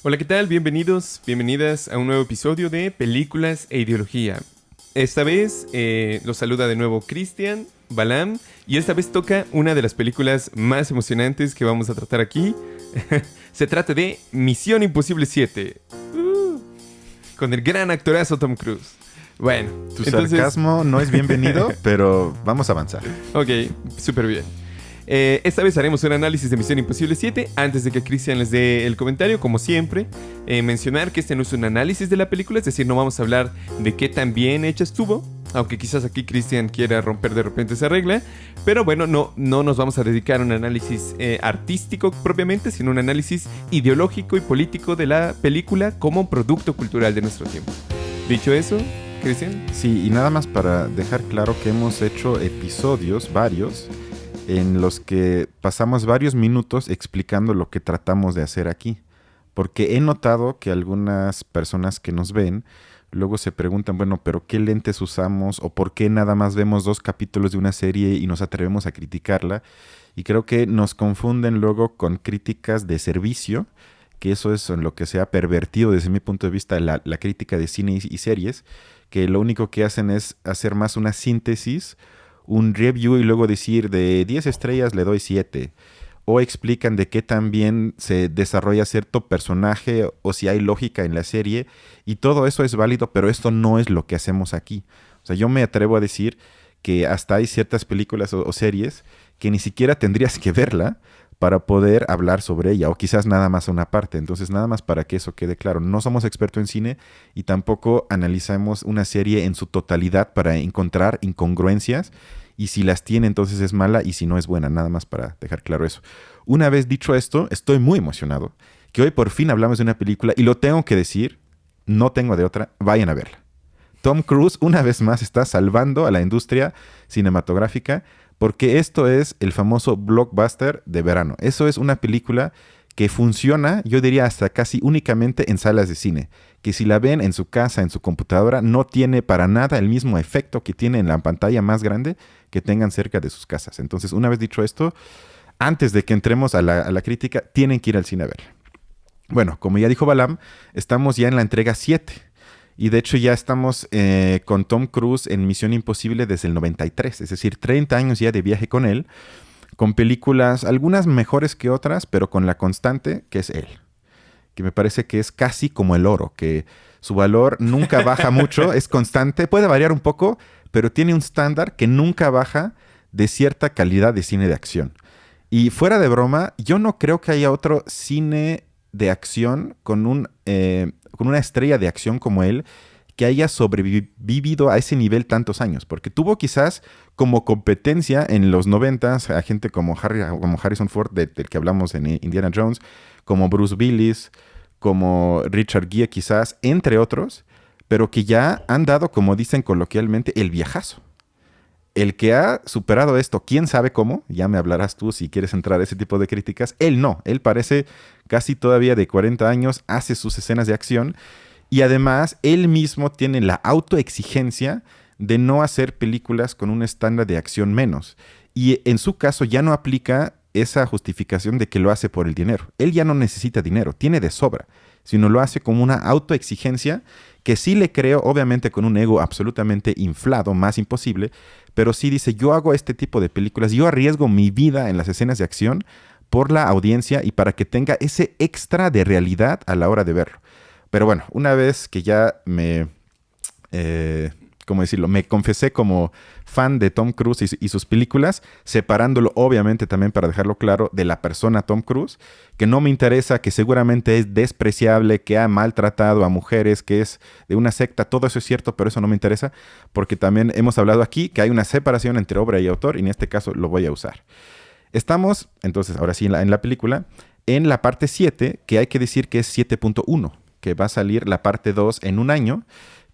Hola, ¿qué tal? Bienvenidos, bienvenidas a un nuevo episodio de Películas e Ideología. Esta vez los saluda de nuevo Cristian, Balam, y esta vez toca una de las películas más emocionantes que vamos a tratar aquí. Se trata de Misión Imposible 7, con el gran actorazo Tom Cruise. Bueno, tu sarcasmo no es bienvenido, pero vamos a avanzar. Ok, súper bien. Esta vez haremos un análisis de Misión Imposible 7. Antes de que Cristian les dé el comentario, como siempre, mencionar que este no es un análisis de la película, es decir, no vamos a hablar de qué tan bien hecha estuvo, aunque quizás aquí Cristian quiera romper de repente esa regla, pero bueno, no nos vamos a dedicar a un análisis artístico propiamente, sino un análisis ideológico y político de la película como producto cultural de nuestro tiempo. Dicho eso, Cristian. Sí, y nada más para dejar claro que hemos hecho episodios, varios, en los que pasamos varios minutos explicando lo que tratamos de hacer aquí. Porque he notado que algunas personas que nos ven luego se preguntan, bueno, pero ¿qué lentes usamos? ¿O por qué nada más vemos 2 capítulos de una serie y nos atrevemos a criticarla? Y creo que nos confunden luego con críticas de servicio, que eso es en lo que se ha pervertido desde mi punto de vista la crítica de cine y series, que lo único que hacen es hacer más una síntesis, un review y luego decir de 10 estrellas le doy 7. O explican de qué tan bien se desarrolla cierto personaje o si hay lógica en la serie. Y todo eso es válido, pero esto no es lo que hacemos aquí. O sea, yo me atrevo a decir que hasta hay ciertas películas o series que ni siquiera tendrías que verla para poder hablar sobre ella, o quizás nada más una parte. Entonces, nada más para que eso quede claro. No somos expertos en cine y tampoco analizamos una serie en su totalidad para encontrar incongruencias, y si las tiene, entonces es mala, y si no, es buena. Nada más para dejar claro eso. Una vez dicho esto, estoy muy emocionado que hoy por fin hablamos de una película, y lo tengo que decir, no tengo de otra, vayan a verla. Tom Cruise una vez más está salvando a la industria cinematográfica, porque esto es el famoso blockbuster de verano. Eso es una película que funciona, yo diría hasta casi únicamente en salas de cine, que si la ven en su casa, en su computadora, no tiene para nada el mismo efecto que tiene en la pantalla más grande que tengan cerca de sus casas. Entonces, una vez dicho esto, antes de que entremos a la crítica, tienen que ir al cine a verla. Bueno, como ya dijo Balam, estamos ya en la entrega 7. Y de hecho ya estamos con Tom Cruise en Misión Imposible desde el 93, es decir, 30 años ya de viaje con él, con películas, algunas mejores que otras, pero con la constante que es él, que me parece que es casi como el oro, que su valor nunca baja mucho, es constante, puede variar un poco, pero tiene un estándar que nunca baja de cierta calidad de cine de acción. Y fuera de broma, yo no creo que haya otro cine de acción con una estrella de acción como él que haya sobrevivido a ese nivel tantos años, porque tuvo quizás como competencia en los 90s a gente como Harrison Ford, del que hablamos en Indiana Jones, como Bruce Willis, como Richard Gere quizás, entre otros, pero que ya han dado, como dicen coloquialmente, el viajazo. El que ha superado esto, quién sabe cómo, ya me hablarás tú si quieres entrar a ese tipo de críticas, él no, él parece casi todavía de 40 años, hace sus escenas de acción y además él mismo tiene la autoexigencia de no hacer películas con un estándar de acción menos. Y en su caso ya no aplica esa justificación de que lo hace por el dinero. Él ya no necesita dinero, tiene de sobra, sino lo hace como una autoexigencia que sí le creo, obviamente con un ego absolutamente inflado, más imposible, pero sí dice, yo hago este tipo de películas, yo arriesgo mi vida en las escenas de acción por la audiencia y para que tenga ese extra de realidad a la hora de verlo. Pero bueno, una vez que ya ¿cómo decirlo? Me confesé como fan de Tom Cruise y sus películas, separándolo obviamente también para dejarlo claro de la persona Tom Cruise, que no me interesa, que seguramente es despreciable, que ha maltratado a mujeres, que es de una secta, todo eso es cierto, pero eso no me interesa, porque también hemos hablado aquí que hay una separación entre obra y autor, y en este caso lo voy a usar. Estamos, entonces, ahora sí, en la película, en la parte 7, que hay que decir que es 7.1, que va a salir la parte 2 en un año,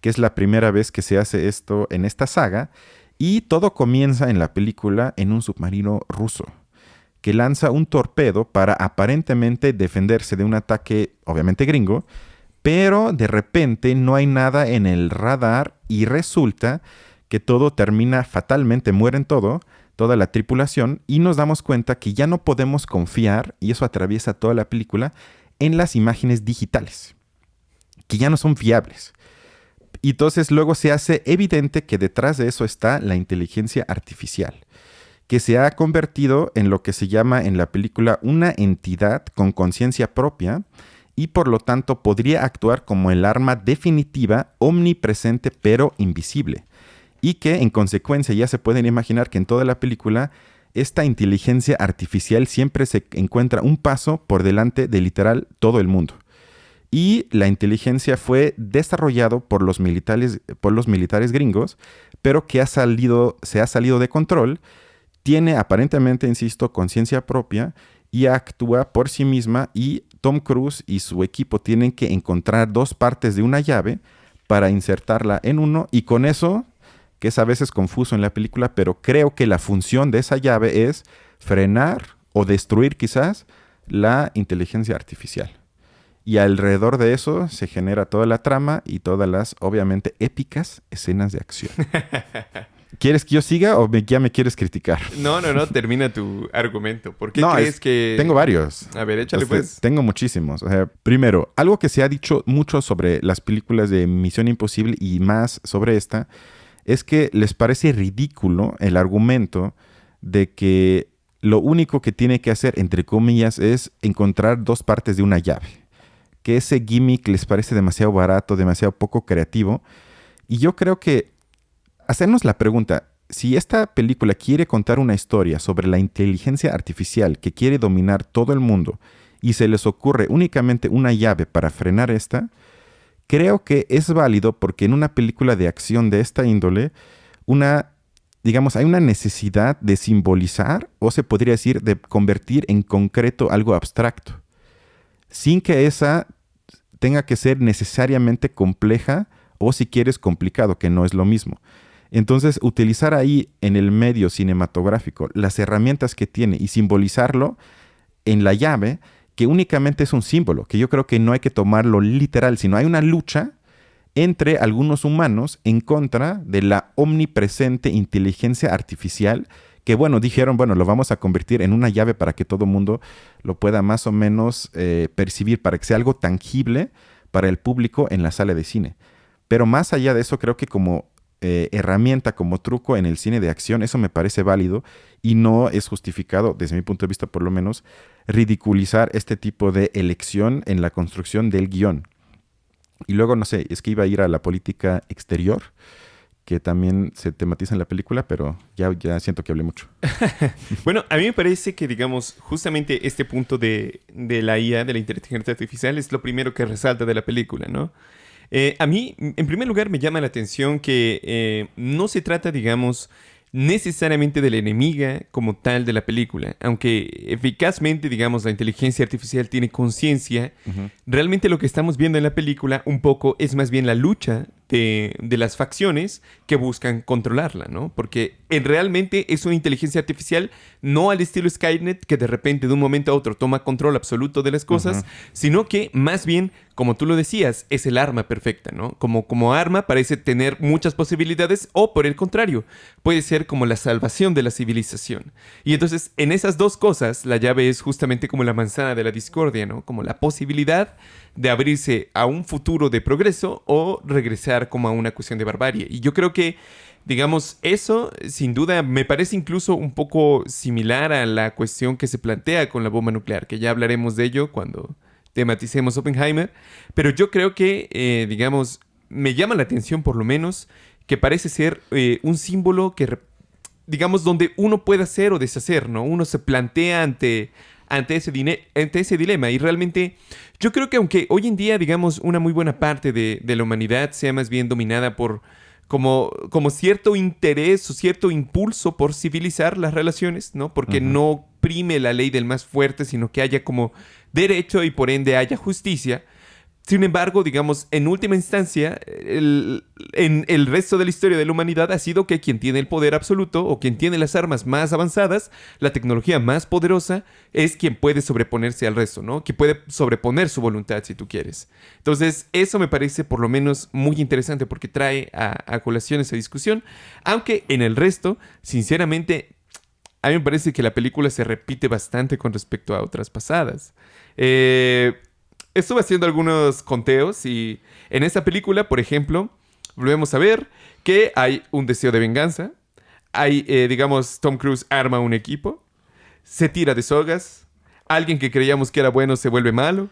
que es la primera vez que se hace esto en esta saga, y todo comienza en la película en un submarino ruso, que lanza un torpedo para aparentemente defenderse de un ataque, obviamente gringo, pero de repente no hay nada en el radar y resulta que todo termina fatalmente, mueren toda la tripulación, y nos damos cuenta que ya no podemos confiar, y eso atraviesa toda la película, en las imágenes digitales, que ya no son fiables. Y entonces luego se hace evidente que detrás de eso está la inteligencia artificial, que se ha convertido en lo que se llama en la película una entidad con conciencia propia y por lo tanto podría actuar como el arma definitiva, omnipresente pero invisible. Y que en consecuencia ya se pueden imaginar que en toda la película esta inteligencia artificial siempre se encuentra un paso por delante de literal todo el mundo. Y la inteligencia fue desarrollado por los militares gringos, pero que se ha salido de control, tiene aparentemente, insisto, conciencia propia y actúa por sí misma, y Tom Cruise y su equipo tienen que encontrar dos partes de una llave para insertarla en uno, y con eso, que es a veces confuso en la película, pero creo que la función de esa llave es frenar o destruir quizás la inteligencia artificial. Y alrededor de eso se genera toda la trama y todas las, obviamente, épicas escenas de acción. ¿Quieres que yo siga o ya me quieres criticar? No, termina tu argumento. ¿Por qué No, crees que...? Tengo varios. A ver, échale pues. Tengo muchísimos. O sea, primero, algo que se ha dicho mucho sobre las películas de Misión Imposible y más sobre esta, es que les parece ridículo el argumento de que lo único que tiene que hacer, entre comillas, es encontrar dos partes de una llave. Que ese gimmick les parece demasiado barato, demasiado poco creativo. Y yo creo que hacernos la pregunta, si esta película quiere contar una historia sobre la inteligencia artificial que quiere dominar todo el mundo y se les ocurre únicamente una llave para frenar esta, creo que es válido porque en una película de acción de esta índole, hay una necesidad de simbolizar, o se podría decir de convertir en concreto algo abstracto, sin que esa tenga que ser necesariamente compleja o, si quieres, complicado, que no es lo mismo. Entonces, utilizar ahí en el medio cinematográfico las herramientas que tiene y simbolizarlo en la llave, que únicamente es un símbolo, que yo creo que no hay que tomarlo literal, sino hay una lucha entre algunos humanos en contra de la omnipresente inteligencia artificial, que dijeron, lo vamos a convertir en una llave para que todo el mundo lo pueda más o menos percibir, para que sea algo tangible para el público en la sala de cine. Pero más allá de eso, creo que como herramienta, como truco en el cine de acción, eso me parece válido y no es justificado, desde mi punto de vista por lo menos, ridiculizar este tipo de elección en la construcción del guión. Y luego, no sé, es que iba a ir a la política exterior, que también se tematiza en la película, pero ya siento que hablé mucho. Bueno, a mí me parece que, justamente este punto de la IA, de la inteligencia artificial, es lo primero que resalta de la película, ¿no? A mí, en primer lugar, me llama la atención que no se trata, necesariamente de la enemiga como tal de la película. Aunque eficazmente, la inteligencia artificial tiene conciencia, realmente lo que estamos viendo en la película un poco es más bien la lucha de las facciones que buscan controlarla, ¿no? Porque realmente es una inteligencia artificial no al estilo Skynet, que de repente de un momento a otro toma control absoluto de las cosas, sino que más bien, como tú lo decías, es el arma perfecta, ¿no? Como arma parece tener muchas posibilidades, o por el contrario, puede ser como la salvación de la civilización. Y entonces, en esas dos cosas, la llave es justamente como la manzana de la discordia, ¿no? Como la posibilidad de abrirse a un futuro de progreso o regresar como a una cuestión de barbarie. Y yo creo que, eso sin duda me parece incluso un poco similar a la cuestión que se plantea con la bomba nuclear, que ya hablaremos de ello cuando tematicemos Oppenheimer. Pero yo creo que, me llama la atención por lo menos que parece ser un símbolo que, donde uno puede hacer o deshacer, ¿no? Uno se plantea ante ese dilema. Y realmente yo creo que aunque hoy en día, una muy buena parte de la humanidad sea más bien dominada por como cierto interés o cierto impulso por civilizar las relaciones, ¿no? Porque no prime la ley del más fuerte, sino que haya como derecho y por ende haya justicia. Sin embargo, en última instancia, en el resto de la historia de la humanidad ha sido que quien tiene el poder absoluto o quien tiene las armas más avanzadas, la tecnología más poderosa, es quien puede sobreponerse al resto, ¿no? Que puede sobreponer su voluntad, si tú quieres. Entonces, eso me parece por lo menos muy interesante porque trae a colación esa discusión. Aunque en el resto, sinceramente, a mí me parece que la película se repite bastante con respecto a otras pasadas. estuve haciendo algunos conteos y en esta película, por ejemplo, volvemos a ver que hay un deseo de venganza. Hay, digamos, Tom Cruise arma un equipo, se tira de sogas, alguien que creíamos que era bueno se vuelve malo,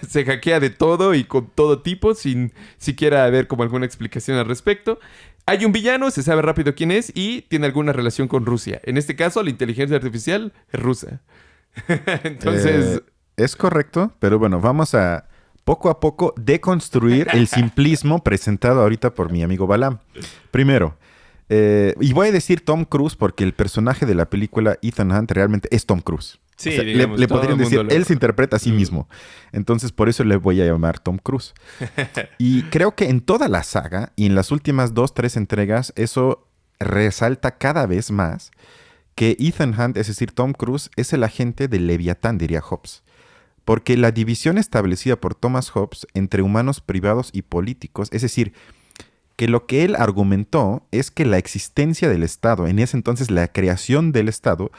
se hackea de todo y con todo tipo sin siquiera haber como alguna explicación al respecto. Hay un villano, se sabe rápido quién es y tiene alguna relación con Rusia. En este caso, la inteligencia artificial es rusa. Entonces... Es correcto, pero bueno, vamos a poco deconstruir el simplismo presentado ahorita por mi amigo Balam. Primero, y voy a decir Tom Cruise porque el personaje de la película Ethan Hunt realmente es Tom Cruise. Sí, o sea, digamos, le todo podrían el decir, mundo él se interpreta a sí mismo. Entonces, por eso le voy a llamar Tom Cruise. Y creo que en toda la saga y en las últimas 2-3 entregas, eso resalta cada vez más que Ethan Hunt, es decir, Tom Cruise, es el agente del Leviatán, diría Hobbes. Porque la división establecida por Thomas Hobbes entre humanos privados y políticos, es decir, que lo que él argumentó es que la existencia del Estado, en ese entonces la creación del Estado,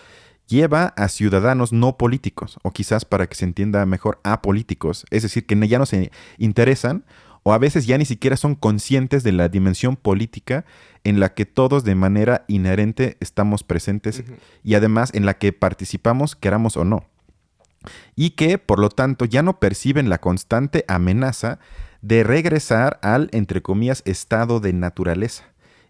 lleva a ciudadanos no políticos, o quizás para que se entienda mejor, apolíticos, es decir, que ya no se interesan o a veces ya ni siquiera son conscientes de la dimensión política en la que todos de manera inherente estamos presentes y además en la que participamos, queramos o no. Y que, por lo tanto, ya no perciben la constante amenaza de regresar al, entre comillas, estado de naturaleza.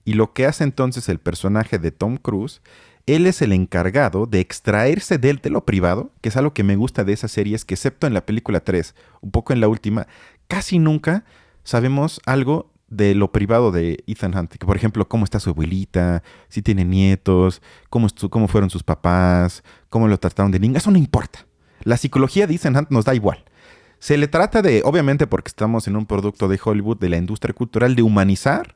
Y lo que hace entonces el personaje de Tom Cruise, él es el encargado de extraerse de lo privado, que es algo que me gusta de esa serie, es que excepto en la película 3, un poco en la última, casi nunca sabemos algo de lo privado de Ethan Hunt. Que, por ejemplo, cómo está su abuelita, si tiene nietos, cómo fueron sus papás, cómo lo trataron de niño. Eso no importa. La psicología de Ethan Hunt nos da igual. Se le trata de, obviamente porque estamos en un producto de Hollywood, de la industria cultural, de humanizar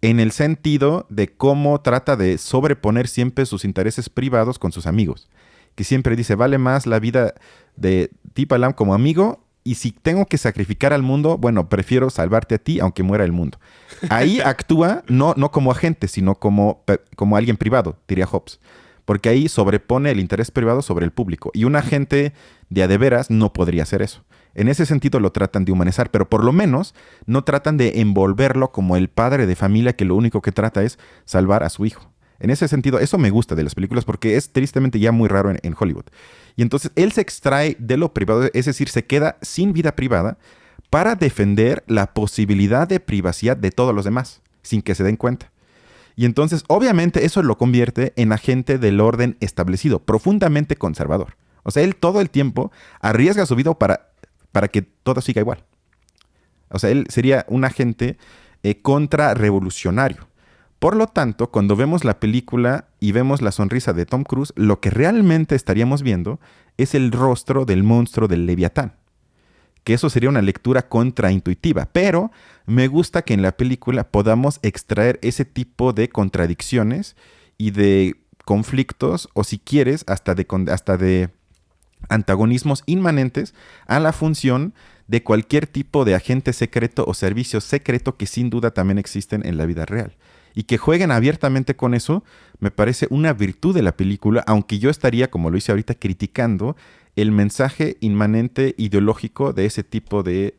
en el sentido de cómo trata de sobreponer siempre sus intereses privados con sus amigos. Que siempre dice, vale más la vida de T. Balam como amigo y si tengo que sacrificar al mundo, bueno, prefiero salvarte a ti aunque muera el mundo. Ahí actúa no como agente, sino como alguien privado, diría Hobbes. Porque ahí sobrepone el interés privado sobre el público. Y un agente de a de veras no podría hacer eso. En ese sentido lo tratan de humanizar, pero por lo menos no tratan de envolverlo como el padre de familia que lo único que trata es salvar a su hijo. En ese sentido, eso me gusta de las películas porque es tristemente ya muy raro en Hollywood. Y entonces él se extrae de lo privado, es decir, se queda sin vida privada para defender la posibilidad de privacidad de todos los demás, sin que se den cuenta. Y entonces, obviamente, eso lo convierte en agente del orden establecido, profundamente conservador. O sea, él todo el tiempo arriesga su vida para que todo siga igual. O sea, él sería un agente contrarrevolucionario. Por lo tanto, cuando vemos la película y vemos la sonrisa de Tom Cruise, lo que realmente estaríamos viendo es el rostro del monstruo del Leviatán. Que eso sería una lectura contraintuitiva, pero me gusta que en la película podamos extraer ese tipo de contradicciones y de conflictos, o si quieres, hasta de antagonismos inmanentes a la función de cualquier tipo de agente secreto o servicio secreto que sin duda también existen en la vida real. Y que jueguen abiertamente con eso me parece una virtud de la película, aunque yo estaría, como lo hice ahorita, criticando el mensaje inmanente ideológico de ese tipo de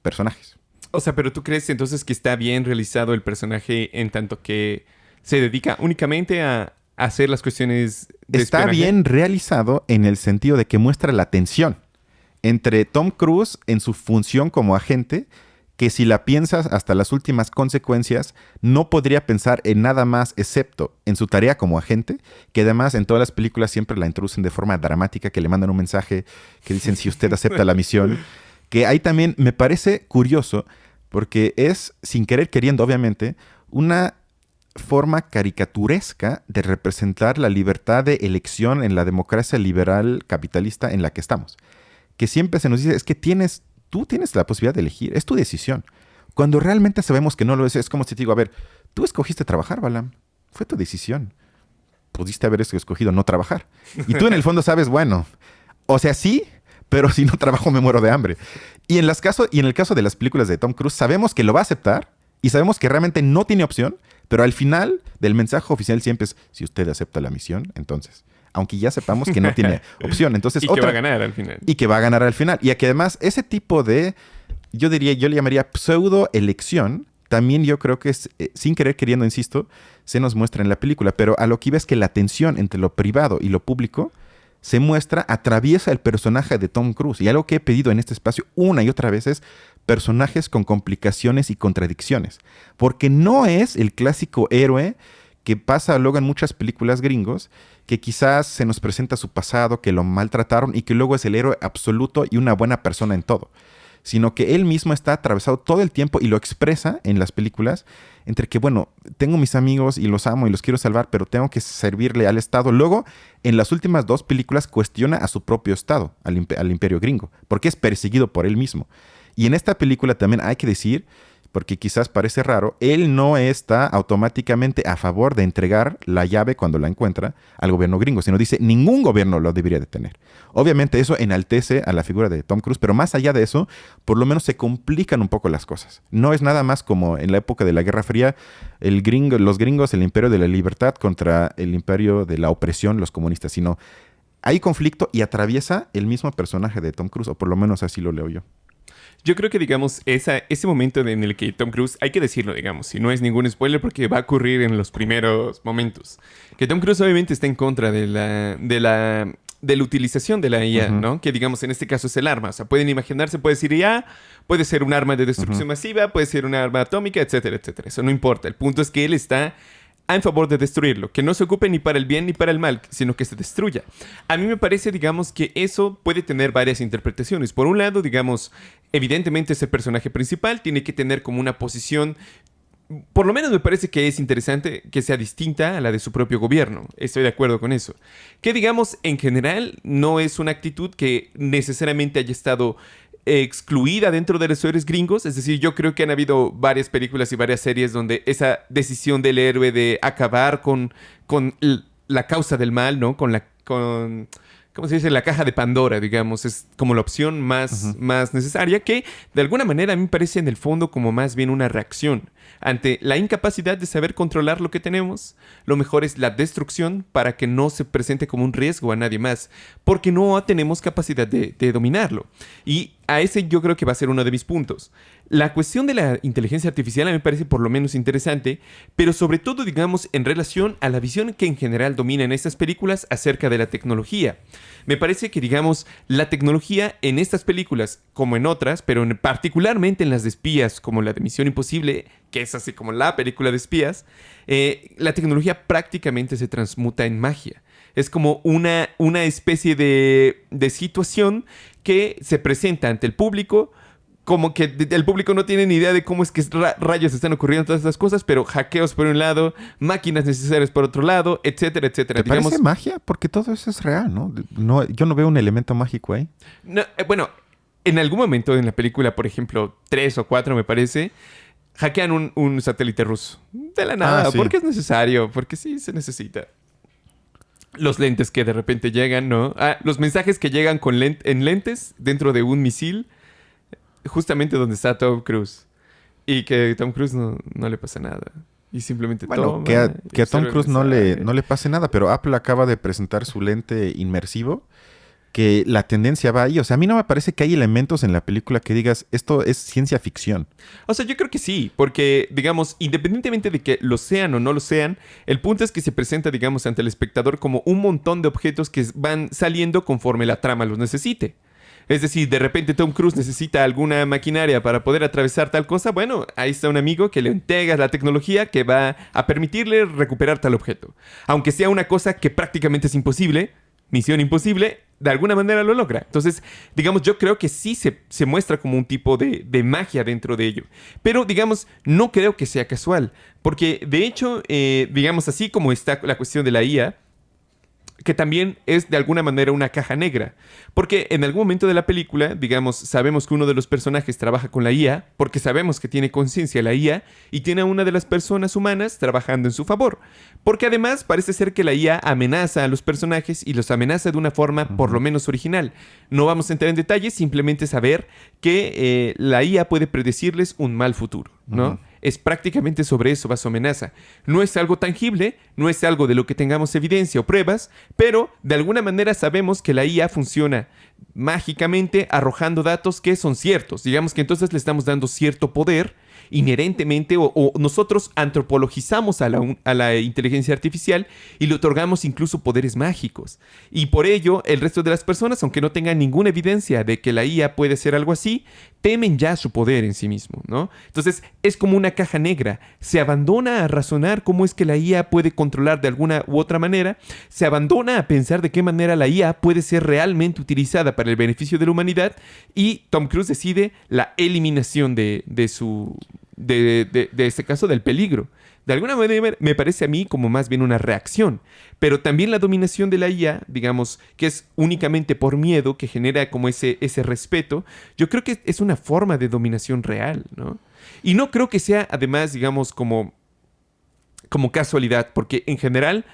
personajes. O sea, pero ¿tú crees entonces que está bien realizado el personaje en tanto que se dedica únicamente a hacer las cuestiones de Está espionaje? bien realizado en el sentido de que muestra la tensión entre Tom Cruise en su función como agente, que si la piensas hasta las últimas consecuencias, no podría pensar en nada más excepto en su tarea como agente, que además en todas las películas siempre la introducen de forma dramática, que le mandan un mensaje que dicen si usted acepta la misión, que ahí también me parece curioso, porque es, sin querer queriendo obviamente, una forma caricaturesca de representar la libertad de elección en la democracia liberal capitalista en la que estamos. Que siempre se nos dice, es que tú tienes la posibilidad de elegir, es tu decisión. Cuando realmente sabemos que no lo es como si te digo, a ver, tú escogiste trabajar, Balam, fue tu decisión. Pudiste haber escogido no trabajar. Y tú en el fondo sabes, bueno, o sea, sí, pero si no trabajo me muero de hambre. Y en el caso de las películas de Tom Cruise, sabemos que lo va a aceptar y sabemos que realmente no tiene opción, pero al final del mensaje oficial siempre es, si usted acepta la misión, entonces, aunque ya sepamos que no tiene opción. Entonces, y que va a ganar al final. Y que va a ganar al final. Y que además ese tipo de, yo le llamaría pseudo elección, también yo creo que es, sin querer queriendo, insisto, se nos muestra en la película. Pero a lo que iba es que la tensión entre lo privado y lo público se muestra, atraviesa el personaje de Tom Cruise. Y algo que he pedido en este espacio una y otra vez es personajes con complicaciones y contradicciones. Porque no es el clásico héroe que pasa luego en muchas películas gringos, que quizás se nos presenta su pasado, que lo maltrataron y que luego es el héroe absoluto y una buena persona en todo. Sino que él mismo está atravesado todo el tiempo y lo expresa en las películas entre que, bueno, tengo mis amigos y los amo y los quiero salvar, pero tengo que servirle al Estado. Luego, en las últimas 2 películas, cuestiona a su propio Estado, al imperio gringo, porque es perseguido por él mismo. Y en esta película también hay que decir, porque quizás parece raro, él no está automáticamente a favor de entregar la llave cuando la encuentra al gobierno gringo, sino dice, ningún gobierno lo debería de tener. Obviamente eso enaltece a la figura de Tom Cruise, pero más allá de eso, por lo menos se complican un poco las cosas. No es nada más como en la época de la Guerra Fría, los gringos, el imperio de la libertad contra el imperio de la opresión, los comunistas, sino hay conflicto y atraviesa el mismo personaje de Tom Cruise, o por lo menos así lo leo yo. Yo creo que, digamos, ese momento en el que Tom Cruise, hay que decirlo, digamos, si no es ningún spoiler porque va a ocurrir en los primeros momentos, que Tom Cruise obviamente está en contra de la utilización de la IA, ¿no? Que, digamos, en este caso es el arma. O sea, pueden imaginarse, puede decir IA, puede ser un arma de destrucción masiva, puede ser un arma atómica, etcétera, etcétera. Eso no importa. El punto es que él está en favor de destruirlo, que no se ocupe ni para el bien ni para el mal, sino que se destruya. A mí me parece, digamos, que eso puede tener varias interpretaciones. Por un lado, digamos, evidentemente ese personaje principal tiene que tener como una posición, por lo menos me parece que es interesante que sea distinta a la de su propio gobierno. Estoy de acuerdo con eso. Que, digamos, en general no es una actitud que necesariamente haya estado excluida dentro de los héroes gringos. Es decir, yo creo que han habido varias películas y varias series donde esa decisión del héroe de acabar con la causa del mal, ¿no? ¿Cómo se dice? La caja de Pandora, digamos, es como la opción más necesaria, que de alguna manera a mí me parece en el fondo como más bien una reacción ante la incapacidad de saber controlar lo que tenemos. Lo mejor es la destrucción para que no se presente como un riesgo a nadie más, porque no tenemos capacidad de dominarlo. Y a ese yo creo que va a ser uno de mis puntos. La cuestión de la inteligencia artificial a mí me parece por lo menos interesante, pero sobre todo, digamos, en relación a la visión que en general domina en estas películas acerca de la tecnología. Me parece que, digamos, la tecnología en estas películas, como en otras, pero particularmente en las de espías, como la de Misión Imposible, que es así como la película de espías, la tecnología prácticamente se transmuta en magia. Es como una especie de situación que se presenta ante el público, como que el público no tiene ni idea de cómo es que rayos están ocurriendo todas estas cosas, pero hackeos por un lado, máquinas necesarias por otro lado, etcétera, etcétera. ¿Te parece magia? Porque todo eso es real, ¿no? Yo no veo un elemento mágico ahí. No, bueno, en algún momento en la película, por ejemplo, 3 o 4 me parece, hackean un satélite ruso. De la nada, sí. porque es necesario, porque sí se necesita. Los lentes que de repente llegan, ¿no? Los mensajes que llegan en lentes dentro de un misil, justamente donde está Tom Cruise. Y que Tom Cruise no le pasa nada. Y simplemente toma. Que a Tom Cruise no le pase nada, pero Apple acaba de presentar su lente inmersivo, que la tendencia va ahí. O sea, a mí no me parece que hay elementos en la película que digas, esto es ciencia ficción. O sea, yo creo que sí, porque, digamos, independientemente de que lo sean o no lo sean, el punto es que se presenta, digamos, ante el espectador como un montón de objetos que van saliendo conforme la trama los necesite. Es decir, de repente Tom Cruise necesita alguna maquinaria para poder atravesar tal cosa. Bueno, ahí está un amigo que le entrega la tecnología que va a permitirle recuperar tal objeto. Aunque sea una cosa que prácticamente es imposible, Misión Imposible, de alguna manera lo logra. Entonces, digamos, yo creo que sí se muestra como un tipo de magia dentro de ello. Pero, digamos, no creo que sea casual. Porque, de hecho, digamos, así como está la cuestión de la IA, que también es de alguna manera una caja negra. Porque en algún momento de la película, digamos, sabemos que uno de los personajes trabaja con la IA, porque sabemos que tiene conciencia la IA y tiene a una de las personas humanas trabajando en su favor. Porque además parece ser que la IA amenaza a los personajes y los amenaza de una forma por lo menos original. No vamos a entrar en detalles, simplemente saber que la IA puede predecirles un mal futuro, ¿no? es prácticamente sobre eso va su amenaza. No es algo tangible, no es algo de lo que tengamos evidencia o pruebas, pero de alguna manera sabemos que la IA funciona mágicamente arrojando datos que son ciertos. Digamos que entonces le estamos dando cierto poder inherentemente o nosotros antropologizamos a la inteligencia artificial y le otorgamos incluso poderes mágicos. Y por ello, el resto de las personas, aunque no tengan ninguna evidencia de que la IA puede ser algo así, temen ya su poder en sí mismo, ¿no? Entonces, es como una caja negra. Se abandona a razonar cómo es que la IA puede controlar de alguna u otra manera. Se abandona a pensar de qué manera la IA puede ser realmente utilizada para el beneficio de la humanidad. Y Tom Cruise decide la eliminación de este caso del peligro. De alguna manera me parece a mí como más bien una reacción, pero también la dominación de la IA, digamos, que es únicamente por miedo, que genera como ese respeto, yo creo que es una forma de dominación real, ¿no? Y no creo que sea además, digamos, como casualidad, porque en general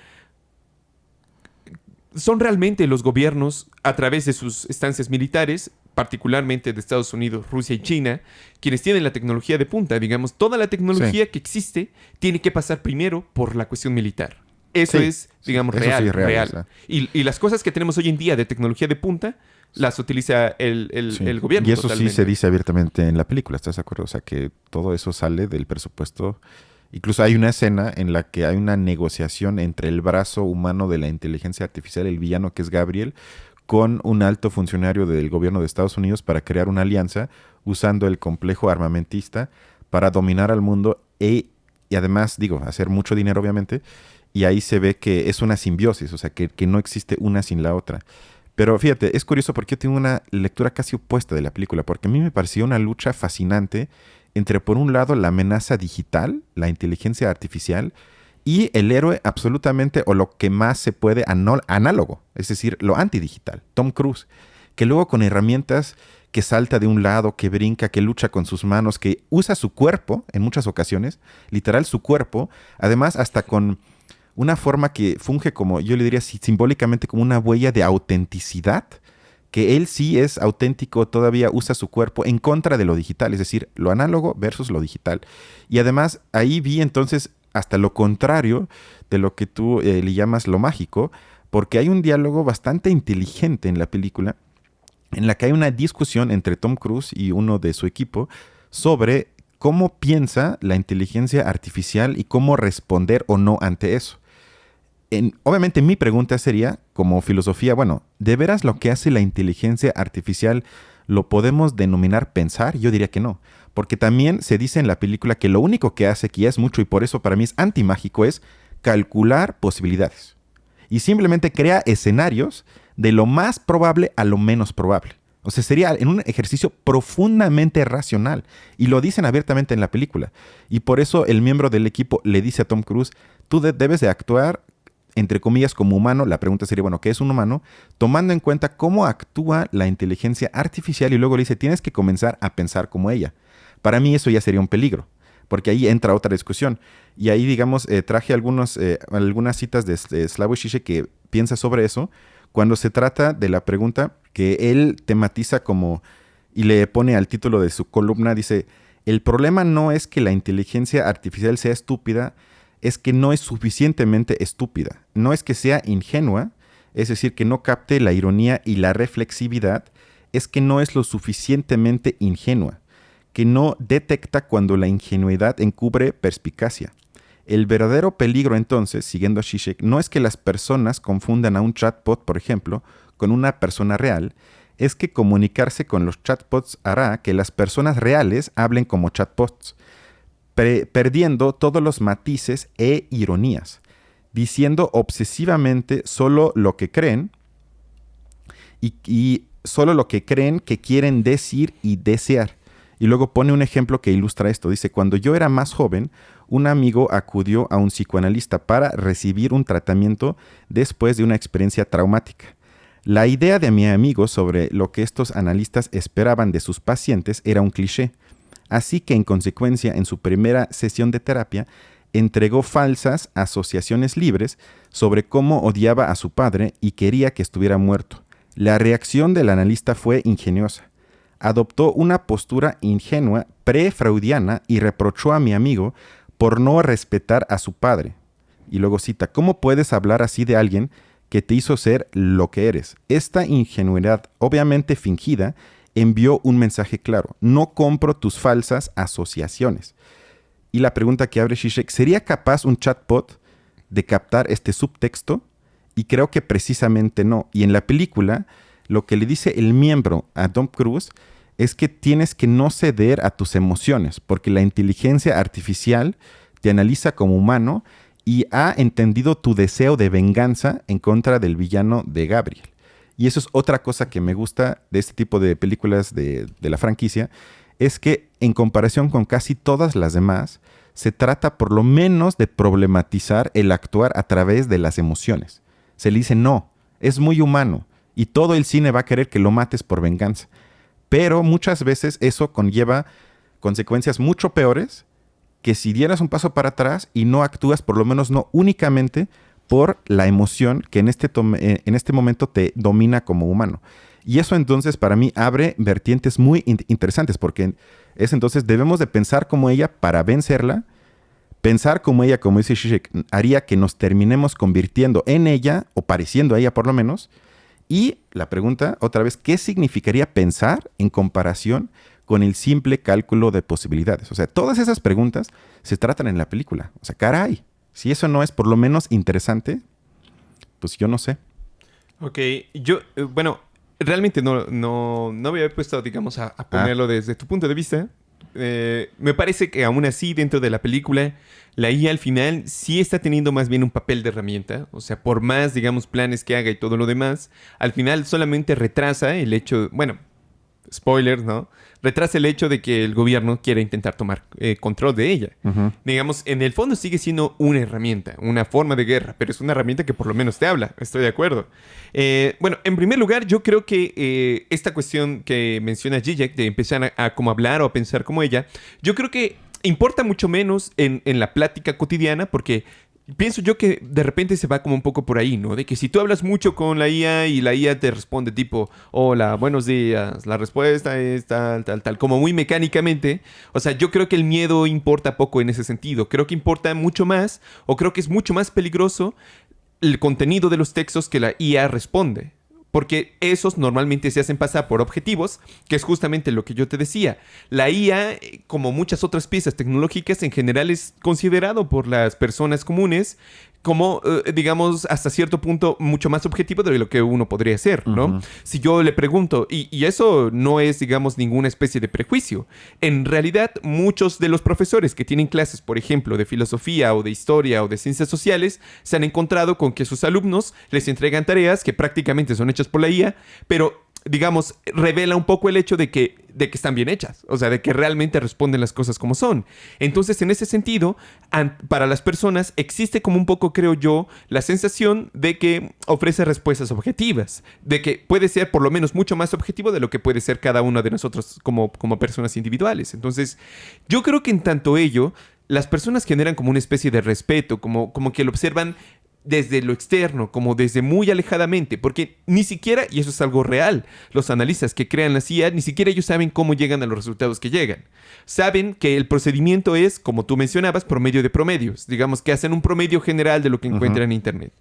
son realmente los gobiernos, a través de sus estancias militares, particularmente de Estados Unidos, Rusia y China, quienes tienen la tecnología de punta. Digamos, toda la tecnología que existe tiene que pasar primero por la cuestión militar. Eso es, digamos, eso real. sí es real. Real. Y las cosas que tenemos hoy en día de tecnología de punta las utiliza el gobierno. Y eso totalmente. sí se dice abiertamente en la película, ¿estás de acuerdo? O sea, que todo eso sale del presupuesto. Incluso hay una escena en la que hay una negociación entre el brazo humano de la inteligencia artificial, el villano que es Gabriel, con un alto funcionario del gobierno de Estados Unidos para crear una alianza usando el complejo armamentista para dominar al mundo y además, hacer mucho dinero, obviamente. Y ahí se ve que es una simbiosis, o sea, que no existe una sin la otra. Pero fíjate, es curioso porque yo tengo una lectura casi opuesta de la película, porque a mí me pareció una lucha fascinante entre, por un lado, la amenaza digital, la inteligencia artificial, y el héroe absolutamente, o lo que más se puede, análogo, es decir, lo antidigital, Tom Cruise, que luego con herramientas que salta de un lado, que brinca, que lucha con sus manos, que usa su cuerpo en muchas ocasiones, literal su cuerpo, además hasta con una forma que funge como, yo le diría simbólicamente, como una huella de autenticidad, que él sí es auténtico, todavía usa su cuerpo en contra de lo digital, es decir, lo análogo versus lo digital. Y además ahí vi entonces hasta lo contrario de lo que tú le llamas lo mágico, porque hay un diálogo bastante inteligente en la película, en la que hay una discusión entre Tom Cruise y uno de su equipo sobre cómo piensa la inteligencia artificial y cómo responder o no ante eso. Obviamente mi pregunta sería, como filosofía, bueno, ¿de veras lo que hace la inteligencia artificial lo podemos denominar pensar? Yo diría que no, porque también se dice en la película que lo único que hace, que ya es mucho y por eso para mí es antimágico, es calcular posibilidades. Y simplemente crea escenarios de lo más probable a lo menos probable. O sea, sería en un ejercicio profundamente racional. Y lo dicen abiertamente en la película. Y por eso el miembro del equipo le dice a Tom Cruise, tú debes de actuar, entre comillas, como humano. La pregunta sería, bueno, ¿qué es un humano? Tomando en cuenta cómo actúa la inteligencia artificial. Y luego le dice, tienes que comenzar a pensar como ella. Para mí eso ya sería un peligro, porque ahí entra otra discusión. Y ahí, digamos, traje algunas citas de Slavoj Žižek que piensa sobre eso, cuando se trata de la pregunta que él tematiza como, y le pone al título de su columna, dice, el problema no es que la inteligencia artificial sea estúpida, es que no es suficientemente estúpida. No es que sea ingenua, es decir, que no capte la ironía y la reflexividad, es que no es lo suficientemente ingenua, que no detecta cuando la ingenuidad encubre perspicacia. El verdadero peligro entonces, siguiendo a Žižek, no es que las personas confundan a un chatbot, por ejemplo, con una persona real, es que comunicarse con los chatbots hará que las personas reales hablen como chatbots, perdiendo todos los matices e ironías, diciendo obsesivamente solo lo que creen y solo lo que creen que quieren decir y desear. Y luego pone un ejemplo que ilustra esto. Dice, cuando yo era más joven, un amigo acudió a un psicoanalista para recibir un tratamiento después de una experiencia traumática. La idea de mi amigo sobre lo que estos analistas esperaban de sus pacientes era un cliché. Así que, en consecuencia, en su primera sesión de terapia, entregó falsas asociaciones libres sobre cómo odiaba a su padre y quería que estuviera muerto. La reacción del analista fue ingeniosa. adoptó una postura ingenua, pre-freudiana y reprochó a mi amigo por no respetar a su padre. Y luego cita, ¿cómo puedes hablar así de alguien que te hizo ser lo que eres? Esta ingenuidad, obviamente fingida, envió un mensaje claro. No compro tus falsas asociaciones. Y la pregunta que abre Zizek, ¿sería capaz un chatbot de captar este subtexto? Y creo que precisamente no. Y en la película, lo que le dice el miembro a Tom Cruise es que tienes que no ceder a tus emociones, porque la inteligencia artificial te analiza como humano y ha entendido tu deseo de venganza en contra del villano de Gabriel. Y eso es otra cosa que me gusta de este tipo de películas de la franquicia, es que en comparación con casi todas las demás, se trata por lo menos de problematizar el actuar a través de las emociones. Se le dice, no, es muy humano y todo el cine va a querer que lo mates por venganza. Pero muchas veces eso conlleva consecuencias mucho peores que si dieras un paso para atrás y no actúas, por lo menos no únicamente por la emoción que en este momento te domina como humano. Y eso entonces para mí abre vertientes muy interesantes, porque es entonces debemos de pensar como ella para vencerla. Pensar como ella, como dice Zizek, haría que nos terminemos convirtiendo en ella, o pareciendo a ella por lo menos. Y la pregunta, otra vez, ¿qué significaría pensar en comparación con el simple cálculo de posibilidades? O sea, todas esas preguntas se tratan en la película. O sea, caray, si eso no es por lo menos interesante, pues yo no sé. Ok, yo, bueno, realmente no me había puesto, digamos, a ponerlo desde tu punto de vista. Me parece que aún así, dentro de la película, la IA al final sí está teniendo más bien un papel de herramienta. O sea, por más, digamos, planes que haga y todo lo demás, al final solamente retrasa el hecho, bueno, spoilers, ¿no? Retrasa el hecho de que el gobierno quiera intentar tomar control de ella. Uh-huh. Digamos, en el fondo sigue siendo una herramienta, una forma de guerra, pero es una herramienta que por lo menos te habla. Estoy de acuerdo. Bueno, en primer lugar, yo creo que esta cuestión que menciona Zizek de empezar a como hablar o a pensar como ella, yo creo que importa mucho menos en la plática cotidiana, porque pienso yo que de repente se va como un poco por ahí, ¿no? De que si tú hablas mucho con la IA y la IA te responde tipo, hola, buenos días, la respuesta es tal, tal, tal, como muy mecánicamente. O sea, yo creo que el miedo importa poco en ese sentido. Creo que importa mucho más, o creo que es mucho más peligroso el contenido de los textos que la IA responde. Porque esos normalmente se hacen pasar por objetivos, que es justamente lo que yo te decía. La IA, como muchas otras piezas tecnológicas, en general es considerado por las personas comunes como, digamos, hasta cierto punto mucho más objetivo de lo que uno podría ser, ¿no? Uh-huh. Si yo le pregunto, y eso no es, digamos, ninguna especie de prejuicio. En realidad, muchos de los profesores que tienen clases, por ejemplo, de filosofía o de historia o de ciencias sociales, se han encontrado con que sus alumnos les entregan tareas que prácticamente son hechas por la IA, pero digamos, revela un poco el hecho de que están bien hechas. O sea, de que realmente responden las cosas como son. Entonces, en ese sentido, para las personas existe como un poco, creo yo, la sensación de que ofrece respuestas objetivas. De que puede ser por lo menos mucho más objetivo de lo que puede ser cada uno de nosotros como personas individuales. Entonces, yo creo que en tanto ello, las personas generan como una especie de respeto, como que lo observan desde lo externo, como desde muy alejadamente, porque ni siquiera, y eso es algo real, los analistas que crean la CIA, ni siquiera ellos saben cómo llegan a los resultados que llegan. Saben que el procedimiento es, como tú mencionabas, por medio de promedios. Digamos que hacen un promedio general de lo que encuentran en Internet.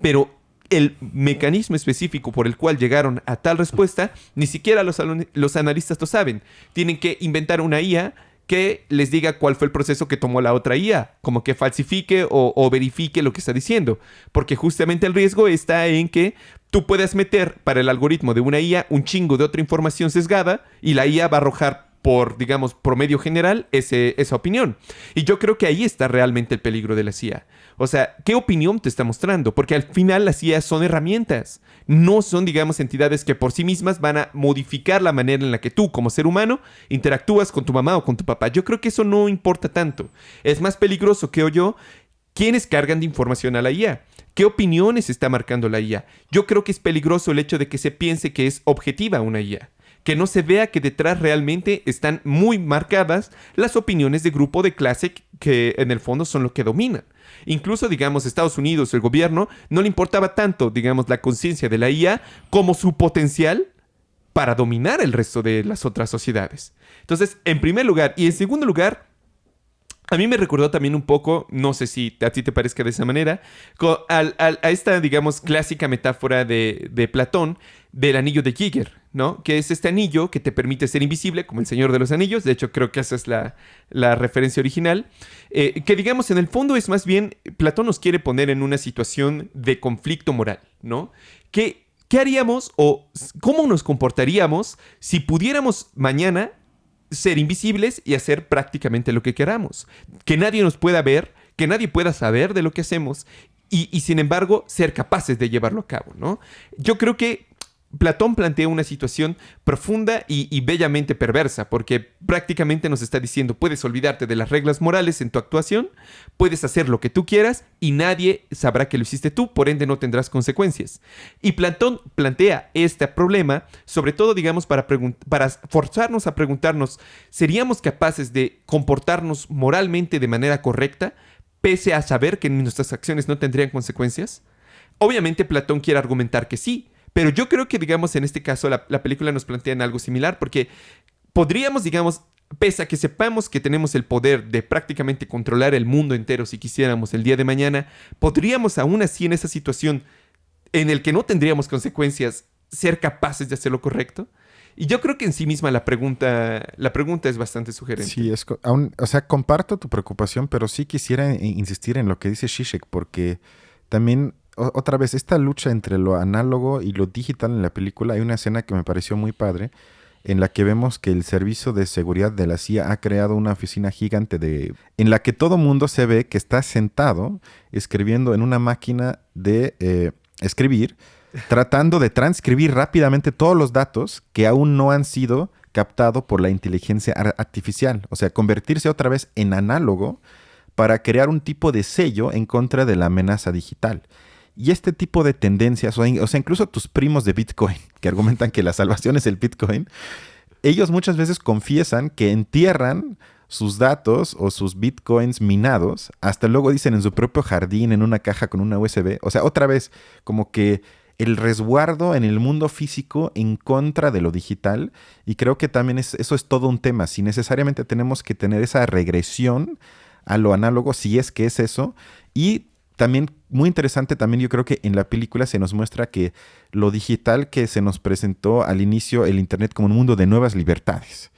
Pero el mecanismo específico por el cual llegaron a tal respuesta, ni siquiera los analistas lo saben. Tienen que inventar una IA que les diga cuál fue el proceso que tomó la otra IA, como que falsifique o verifique lo que está diciendo, porque justamente el riesgo está en que tú puedas meter para el algoritmo de una IA un chingo de otra información sesgada y la IA va a arrojar por, digamos, promedio general esa opinión. Y yo creo que ahí está realmente el peligro de la CIA. O sea, ¿qué opinión te está mostrando? Porque al final las IA son herramientas. No son, digamos, entidades que por sí mismas van a modificar la manera en la que tú, como ser humano, interactúas con tu mamá o con tu papá. Yo creo que eso no importa tanto. Es más peligroso, creo yo, quiénes cargan de información a la IA. ¿Qué opiniones está marcando la IA? Yo creo que es peligroso el hecho de que se piense que es objetiva una IA. Que no se vea que detrás realmente están muy marcadas las opiniones de grupo de clase que en el fondo son lo que dominan. Incluso, digamos, Estados Unidos, el gobierno, no le importaba tanto, digamos, la conciencia de la IA como su potencial para dominar el resto de las otras sociedades. Entonces, en primer lugar, y en segundo lugar, a mí me recordó también un poco, no sé si a ti te parezca de esa manera, a esta, digamos, clásica metáfora de Platón del anillo de Giger, ¿no? Que es este anillo que te permite ser invisible, como el Señor de los Anillos. De hecho, creo que esa es la referencia original. Que, digamos, en el fondo es más bien, Platón nos quiere poner en una situación de conflicto moral, ¿no? ¿Qué haríamos o cómo nos comportaríamos si pudiéramos mañana ser invisibles y hacer prácticamente lo que queramos? Que nadie nos pueda ver, que nadie pueda saber de lo que hacemos y sin embargo ser capaces de llevarlo a cabo, ¿no? Yo creo que Platón plantea una situación profunda y bellamente perversa, porque prácticamente nos está diciendo: puedes olvidarte de las reglas morales en tu actuación, puedes hacer lo que tú quieras y nadie sabrá que lo hiciste tú, por ende no tendrás consecuencias. Y Platón plantea este problema, sobre todo, digamos, para forzarnos a preguntarnos: ¿seríamos capaces de comportarnos moralmente de manera correcta, pese a saber que nuestras acciones no tendrían consecuencias? Obviamente Platón quiere argumentar que sí, pero yo creo que, digamos, en este caso la película nos plantea en algo similar, porque podríamos, digamos, pese a que sepamos que tenemos el poder de prácticamente controlar el mundo entero si quisiéramos el día de mañana, podríamos aún así en esa situación en el que no tendríamos consecuencias ser capaces de hacer lo correcto. Y yo creo que en sí misma la pregunta es bastante sugerente. Sí, o sea, comparto tu preocupación, pero sí quisiera insistir en lo que dice Zizek, porque también, otra vez, esta lucha entre lo análogo y lo digital en la película, hay una escena que me pareció muy padre, en la que vemos que el servicio de seguridad de la CIA ha creado una oficina gigante en la que todo mundo se ve que está sentado escribiendo en una máquina de escribir, tratando de transcribir rápidamente todos los datos que aún no han sido captados por la inteligencia artificial. O sea, convertirse otra vez en análogo para crear un tipo de sello en contra de la amenaza digital. Y este tipo de tendencias, o sea, incluso tus primos de Bitcoin, que argumentan que la salvación es el Bitcoin, ellos muchas veces confiesan que entierran sus datos o sus Bitcoins minados, hasta luego dicen en su propio jardín, en una caja con una USB. O sea, otra vez, como que el resguardo en el mundo físico en contra de lo digital, y creo que también eso es todo un tema. Si necesariamente tenemos que tener esa regresión a lo análogo, si es que es eso, y también, muy interesante también, yo creo que en la película se nos muestra que lo digital que se nos presentó al inicio, el Internet, como un mundo de nuevas libertades,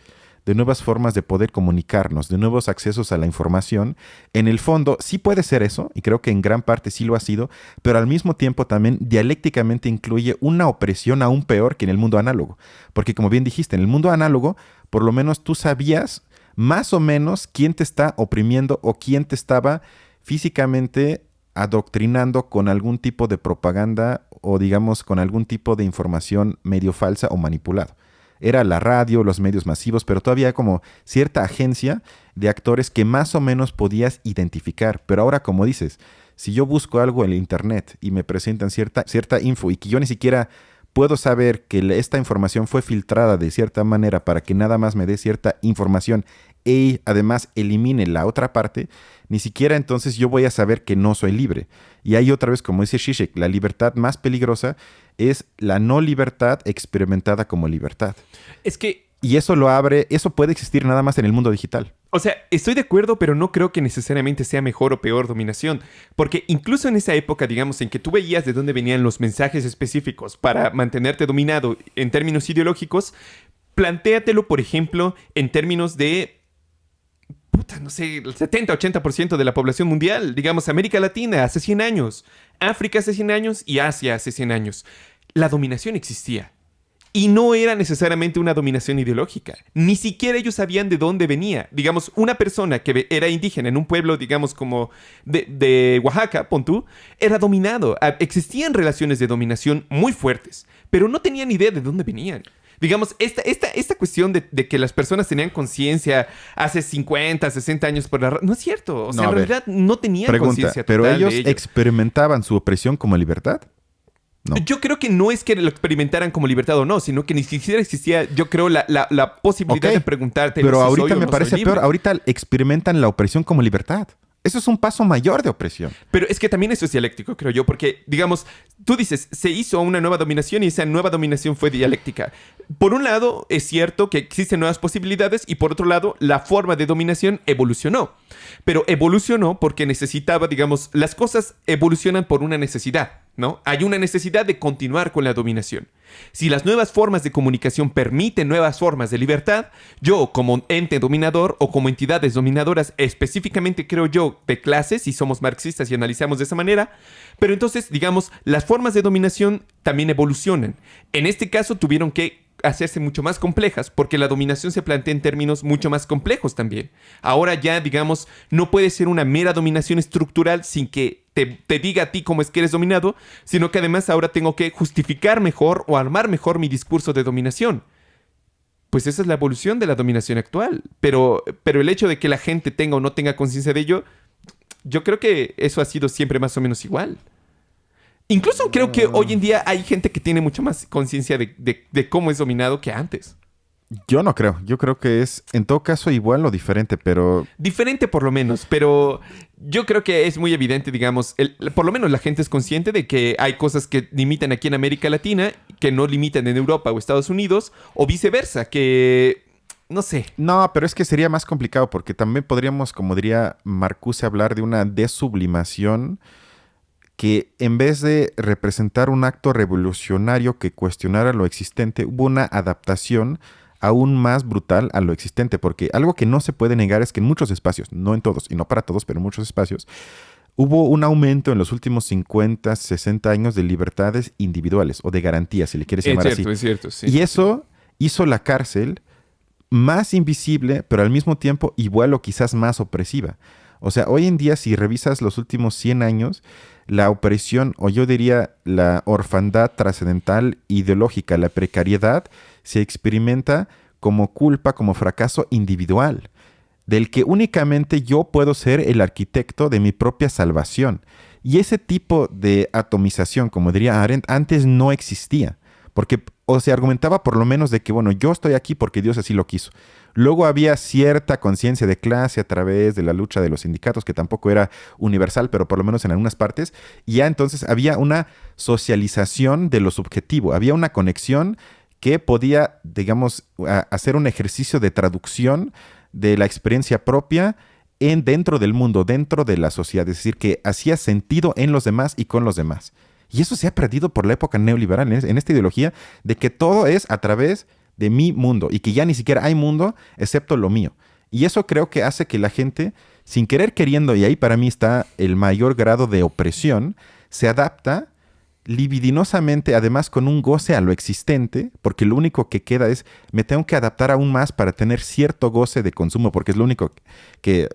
de nuevas formas de poder comunicarnos, de nuevos accesos a la información, en el fondo sí puede ser eso, y creo que en gran parte sí lo ha sido, pero al mismo tiempo también dialécticamente incluye una opresión aún peor que en el mundo análogo. Porque como bien dijiste, en el mundo análogo, por lo menos tú sabías más o menos quién te está oprimiendo o quién te estaba físicamente adoctrinando con algún tipo de propaganda o, digamos, con algún tipo de información medio falsa o manipulado. Era la radio, los medios masivos, pero todavía como cierta agencia de actores que más o menos podías identificar. Pero ahora, como dices, si yo busco algo en el internet y me presentan cierta info y que yo ni siquiera puedo saber que esta información fue filtrada de cierta manera para que nada más me dé cierta información y además elimine la otra parte, ni siquiera entonces yo voy a saber que no soy libre. Y ahí otra vez, como dice Zizek, la libertad más peligrosa es la no libertad experimentada como libertad. Es que... Y eso puede existir nada más en el mundo digital. O sea, estoy de acuerdo, pero no creo que necesariamente sea mejor o peor dominación. Porque incluso en esa época, digamos, en que tú veías de dónde venían los mensajes específicos para mantenerte dominado en términos ideológicos, plantéatelo, por ejemplo, en términos de... no sé, el 70-80% de la población mundial, digamos, América Latina hace 100 años, África hace 100 años y Asia hace 100 años. La dominación existía. Y no era necesariamente una dominación ideológica. Ni siquiera ellos sabían de dónde venía. Digamos, una persona que era indígena en un pueblo, digamos, como de Oaxaca, pon tú, era dominado. Existían relaciones de dominación muy fuertes, pero no tenían idea de dónde venían. Digamos, esta cuestión de que las personas tenían conciencia hace 50, 60 años por la... No es cierto. O sea, en realidad no tenían conciencia total. ¿Pero ellos de ello. experimentaban su opresión como libertad? No. Yo creo que no es que lo experimentaran como libertad o no, sino que ni siquiera existía, yo creo, la posibilidad de preguntarte. Pero ahorita me parece peor. Ahorita experimentan la opresión como libertad. Eso es un paso mayor de opresión. Pero es que también eso es dialéctico, creo yo, porque, digamos, tú dices, se hizo una nueva dominación y esa nueva dominación fue dialéctica. Por un lado, es cierto que existen nuevas posibilidades y por otro lado, la forma de dominación evolucionó. Pero evolucionó porque necesitaba, digamos, las cosas evolucionan por una necesidad, ¿no? Hay una necesidad de continuar con la dominación. Si las nuevas formas de comunicación permiten nuevas formas de libertad, yo como ente dominador o como entidades dominadoras, específicamente creo yo de clases, si somos marxistas y analizamos de esa manera, pero entonces, digamos, las formas de dominación también evolucionan. En este caso tuvieron que hacerse mucho más complejas porque la dominación se plantea en términos mucho más complejos también. Ahora ya, digamos, no puede ser una mera dominación estructural sin que te diga a ti cómo es que eres dominado, sino que además ahora tengo que justificar mejor o armar mejor mi discurso de dominación. Pues esa es la evolución de la dominación actual. Pero el hecho de que la gente tenga o no tenga conciencia de ello, yo creo que eso ha sido siempre más o menos igual. Incluso creo que hoy en día hay gente que tiene mucha más conciencia de cómo es dominado que antes. Yo no creo. Yo creo que es, en todo caso, igual o diferente, pero... Diferente por lo menos, pero yo creo que es muy evidente, digamos, por lo menos la gente es consciente de que hay cosas que limitan aquí en América Latina que no limitan en Europa o Estados Unidos, o viceversa, que... No sé. No, pero es que sería más complicado porque también podríamos, como diría Marcuse, hablar de una desublimación que en vez de representar un acto revolucionario que cuestionara lo existente, hubo una adaptación aún más brutal a lo existente, porque algo que no se puede negar es que en muchos espacios, no en todos y no para todos, pero en muchos espacios, hubo un aumento en los últimos 50, 60 años de libertades individuales o de garantías, si le quieres llamar así. Es cierto, sí. Y eso hizo la cárcel más invisible, pero al mismo tiempo igual o quizás más opresiva. O sea, hoy en día, si revisas los últimos 100 años, la opresión, o yo diría la orfandad trascendental ideológica, la precariedad, se experimenta como culpa, como fracaso individual, del que únicamente yo puedo ser el arquitecto de mi propia salvación. Y ese tipo de atomización, como diría Arendt, antes no existía. Porque o se argumentaba por lo menos de que, bueno, yo estoy aquí porque Dios así lo quiso. Luego había cierta conciencia de clase a través de la lucha de los sindicatos, que tampoco era universal, pero por lo menos en algunas partes. Y ya entonces había una socialización de lo subjetivo, había una conexión que podía, digamos, hacer un ejercicio de traducción de la experiencia propia dentro del mundo, dentro de la sociedad. Es decir, que hacía sentido en los demás y con los demás. Y eso se ha perdido por la época neoliberal, en esta ideología de que todo es a través de mi mundo y que ya ni siquiera hay mundo excepto lo mío. Y eso creo que hace que la gente, sin querer queriendo, y ahí para mí está el mayor grado de opresión, se adapta libidinosamente, además con un goce a lo existente, porque lo único que queda es, me tengo que adaptar aún más para tener cierto goce de consumo, porque es lo único que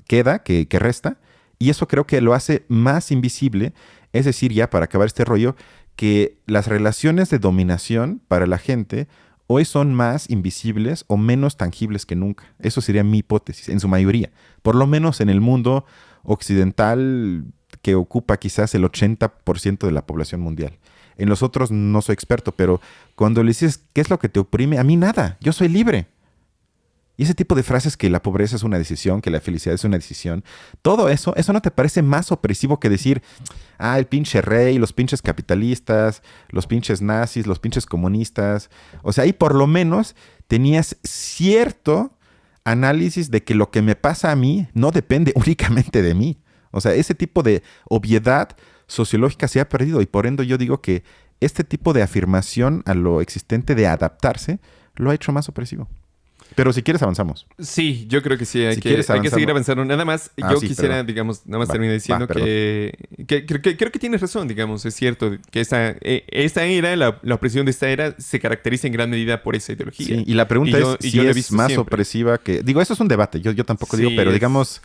queda, que resta. Y eso creo que lo hace más invisible. Es decir, ya para acabar este rollo, que las relaciones de dominación para la gente hoy son más invisibles o menos tangibles que nunca. Eso sería mi hipótesis, en su mayoría. Por lo menos en el mundo occidental, que ocupa quizás el 80% de la población mundial. En los otros no soy experto, pero cuando le dices, ¿qué es lo que te oprime? A mí nada, yo soy libre. Y ese tipo de frases que la pobreza es una decisión, que la felicidad es una decisión, todo eso no te parece más opresivo que decir, el pinche rey, los pinches capitalistas, los pinches nazis, los pinches comunistas. O sea, ahí por lo menos tenías cierto análisis de que lo que me pasa a mí no depende únicamente de mí. O sea, ese tipo de obviedad sociológica se ha perdido y por ende yo digo que este tipo de afirmación a lo existente de adaptarse lo ha hecho más opresivo. Pero si quieres avanzamos. Sí, yo creo que sí, hay que seguir avanzando. Nada más, yo quisiera, perdón. digamos, nada más terminar diciendo que creo que tienes razón, digamos, es cierto que esta era, la opresión de esta era, se caracteriza en gran medida por esa ideología. Sí, y la pregunta es si es más siempre opresiva que... Digo, eso es un debate, yo tampoco digo, pero digamos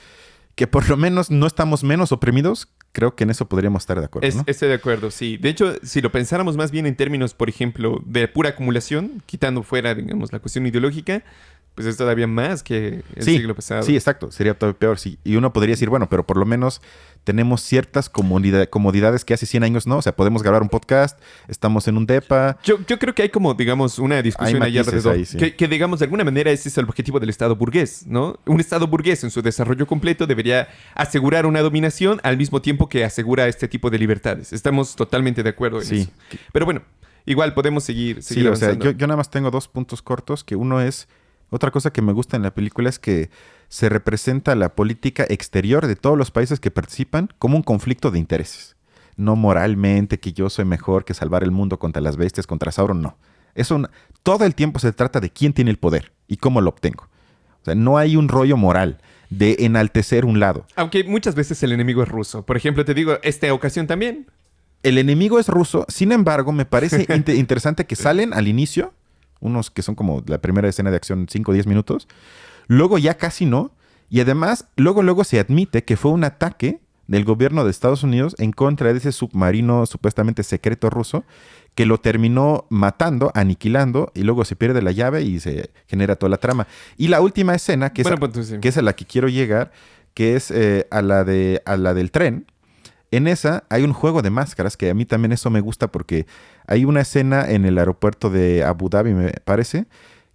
que por lo menos no estamos menos oprimidos. Creo que en eso podríamos estar de acuerdo, ¿no? Estoy de acuerdo, sí. De hecho, si lo pensáramos más bien en términos, por ejemplo, de pura acumulación, quitando fuera, digamos, la cuestión ideológica, pues es todavía más que el Sí, siglo pasado. sí, exacto. Sería todavía peor. Sí. Y uno podría decir, bueno, pero por lo menos tenemos ciertas comodidades que hace 100 años no. O sea, podemos grabar un podcast, estamos en un depa. Yo creo que hay como, digamos, una discusión ahí matices alrededor. ahí, sí. Que, digamos, de alguna manera ese es el objetivo del Estado burgués, ¿no? Un Estado burgués en su desarrollo completo debería asegurar una dominación al mismo tiempo que asegura este tipo de libertades. Estamos totalmente de acuerdo en Sí. eso. Pero bueno, igual podemos seguir Sí, o sea, avanzando. yo nada más tengo 2 puntos cortos, que uno es, otra cosa que me gusta en la película es que se representa la política exterior de todos los países que participan como un conflicto de intereses. No moralmente que yo soy mejor que salvar el mundo contra las bestias, contra Sauron, no. Todo el tiempo se trata de quién tiene el poder y cómo lo obtengo. O sea, no hay un rollo moral de enaltecer un lado. Aunque muchas veces el enemigo es ruso. Por ejemplo, te digo, esta ocasión también. El enemigo es ruso, sin embargo, me parece interesante que salen al inicio, unos que son como la primera escena de acción 5 o 10 minutos, luego ya casi no, y además luego se admite que fue un ataque del gobierno de Estados Unidos en contra de ese submarino supuestamente secreto ruso que lo terminó matando, aniquilando, y luego se pierde la llave y se genera toda la trama. Y la última escena, que es, Bueno, pues tú sí. que es a la que quiero llegar, que es a la del tren. En esa hay un juego de máscaras que a mí también eso me gusta porque hay una escena en el aeropuerto de Abu Dhabi, me parece,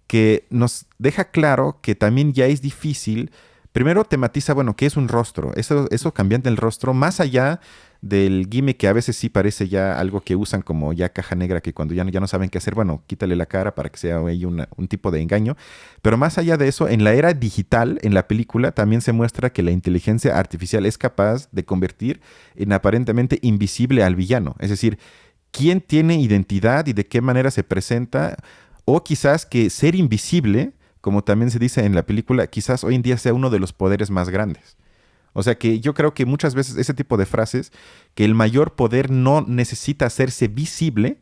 que nos deja claro que también ya es difícil. Primero tematiza, bueno, ¿qué es un rostro? Eso cambiante del rostro, más allá del gimmick que a veces sí parece ya algo que usan como ya caja negra, que cuando ya no saben qué hacer, bueno, quítale la cara para que sea ahí un tipo de engaño. Pero más allá de eso, en la era digital, en la película, también se muestra que la inteligencia artificial es capaz de convertir en aparentemente invisible al villano. Es decir, quién tiene identidad y de qué manera se presenta, o quizás que ser invisible, como también se dice en la película, quizás hoy en día sea uno de los poderes más grandes. O sea que yo creo que muchas veces ese tipo de frases, que el mayor poder no necesita hacerse visible,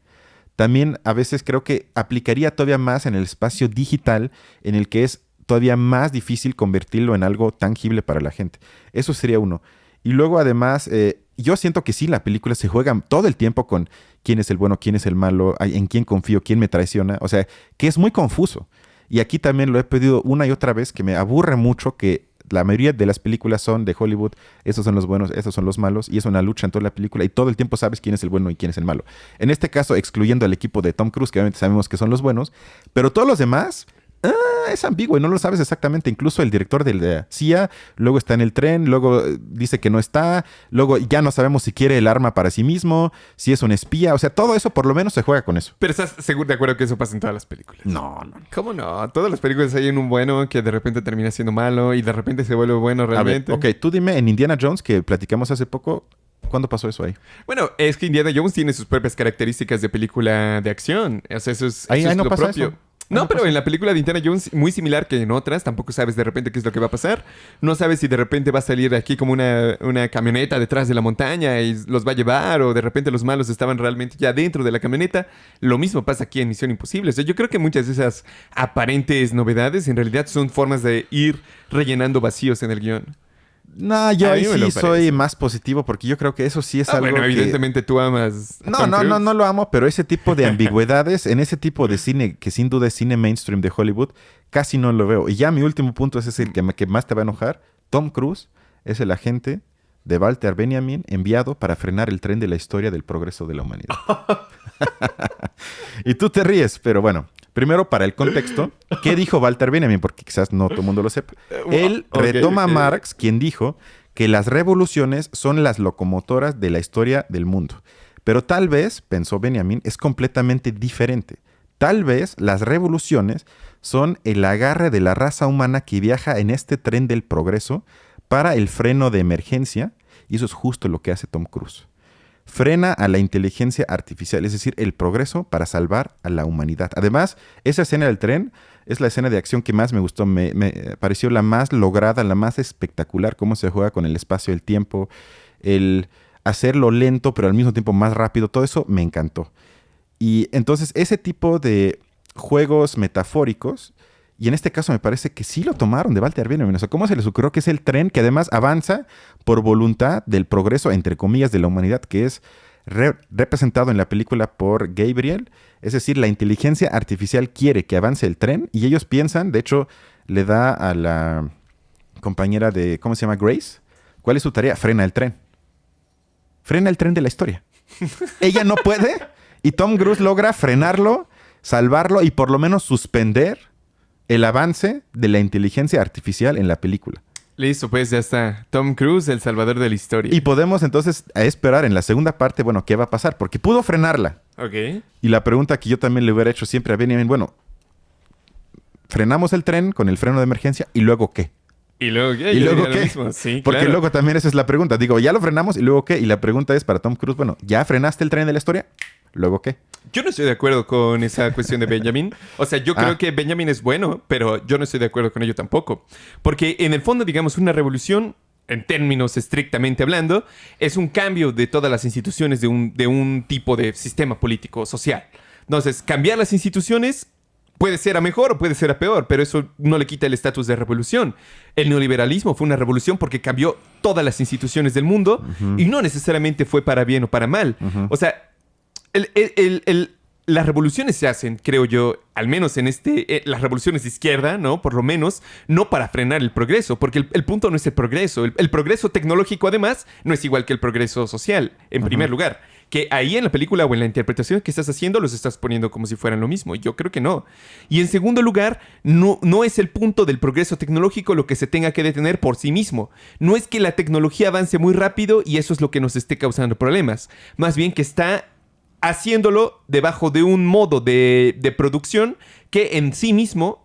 también a veces creo que aplicaría todavía más en el espacio digital, en el que es todavía más difícil convertirlo en algo tangible para la gente. Eso sería uno. Y luego además, yo siento que sí, la película se juega todo el tiempo con quién es el bueno, quién es el malo, en quién confío, quién me traiciona. O sea, que es muy confuso. Y aquí también lo he pedido una y otra vez, que me aburre mucho que la mayoría de las películas son de Hollywood, estos son los buenos, estos son los malos, y es una lucha en toda la película, y todo el tiempo sabes quién es el bueno y quién es el malo. En este caso, excluyendo al equipo de Tom Cruise, que obviamente sabemos que son los buenos, pero todos los demás, es ambiguo y no lo sabes exactamente. Incluso el director de la CIA, luego está en el tren, luego dice que no está, luego ya no sabemos si quiere el arma para sí mismo, si es un espía, o sea, todo eso por lo menos se juega con eso. Pero estás seguro de acuerdo que eso pasa en todas las películas. No. ¿Cómo no? Todas las películas hay un bueno que de repente termina siendo malo y de repente se vuelve bueno realmente. A ver, ok, tú dime, en Indiana Jones, que platicamos hace poco, ¿cuándo pasó eso ahí? Bueno, es que Indiana Jones tiene sus propias características de película de acción. O sea, Ahí eso es no lo pasa propio. eso. No, pero en la película de Indiana Jones, muy similar que en otras, tampoco sabes de repente qué es lo que va a pasar. No sabes si de repente va a salir aquí como una camioneta detrás de la montaña y los va a llevar, o de repente los malos estaban realmente ya dentro de la camioneta. Lo mismo pasa aquí en Misión Imposible. O sea, yo creo que muchas de esas aparentes novedades en realidad son formas de ir rellenando vacíos en el guión. No, yo A mí ahí me lo sí soy parece. más positivo porque yo creo que eso sí es algo Bueno, que... evidentemente tú amas a Tom Cruise. No lo amo, pero ese tipo de ambigüedades en ese tipo de cine, que sin duda es cine mainstream de Hollywood, casi no lo veo. Y ya mi último punto es ese que más te va a enojar. Tom Cruise es el agente de Walter Benjamin enviado para frenar el tren de la historia del progreso de la humanidad. Y tú te ríes, pero bueno. Primero, para el contexto, ¿qué dijo Walter Benjamin? Porque quizás no todo el mundo lo sepa. Él retoma a Marx, quien dijo que las revoluciones son las locomotoras de la historia del mundo. Pero tal vez, pensó Benjamin, es completamente diferente. Tal vez las revoluciones son el agarre de la raza humana que viaja en este tren del progreso para el freno de emergencia, y eso es justo lo que hace Tom Cruise. Frena a la inteligencia artificial, es decir, el progreso para salvar a la humanidad. Además, esa escena del tren es la escena de acción que más me gustó. Me pareció la más lograda, la más espectacular, cómo se juega con el espacio y el tiempo, el hacerlo lento, pero al mismo tiempo más rápido. Todo eso me encantó. Y entonces, ese tipo de juegos metafóricos, y en este caso me parece que sí lo tomaron de Walter Benjamin. O sea, ¿cómo se les ocurrió que es el tren que además avanza por voluntad del progreso, entre comillas, de la humanidad, que es representado en la película por Gabriel? Es decir, la inteligencia artificial quiere que avance el tren y ellos piensan, de hecho, le da a la compañera de, ¿cómo se llama? Grace. ¿Cuál es su tarea? Frena el tren. Frena el tren de la historia. Ella no puede y Tom Cruise logra frenarlo, salvarlo y por lo menos suspender el avance de la inteligencia artificial en la película. Listo, pues ya está. Tom Cruise, el salvador de la historia. Y podemos entonces esperar en la segunda parte, bueno, ¿qué va a pasar? Porque pudo frenarla. Ok. Y la pregunta que yo también le hubiera hecho siempre a Benjamin, bueno, frenamos el tren con el freno de emergencia y luego ¿qué? ¿Y luego qué? ¿Y Yo luego diría lo qué? mismo. Sí, Porque claro. luego también esa es la pregunta. Digo, ya lo frenamos y luego ¿qué? Y la pregunta es para Tom Cruise, bueno, ¿ya frenaste el tren de la historia? ¿Luego qué? Yo no estoy de acuerdo con esa cuestión de Benjamin. O sea, yo creo que Benjamin es bueno, pero yo no estoy de acuerdo con ello tampoco. Porque en el fondo, digamos, una revolución, en términos estrictamente hablando, es un cambio de todas las instituciones de un tipo de sistema político social. Entonces, cambiar las instituciones puede ser a mejor o puede ser a peor, pero eso no le quita el estatus de revolución. El neoliberalismo fue una revolución porque cambió todas las instituciones del mundo y no necesariamente fue para bien o para mal. O sea, las revoluciones se hacen, creo yo, al menos en las revoluciones de izquierda, ¿no? Por lo menos, no para frenar el progreso, porque el punto no es el progreso. El progreso tecnológico, además, no es igual que el progreso social, en primer lugar. Que ahí en la película o en la interpretación que estás haciendo los estás poniendo como si fueran lo mismo. Yo creo que no. Y en segundo lugar, no es el punto del progreso tecnológico lo que se tenga que detener por sí mismo. No es que la tecnología avance muy rápido y eso es lo que nos esté causando problemas. Más bien que está haciéndolo debajo de un modo de producción que en sí mismo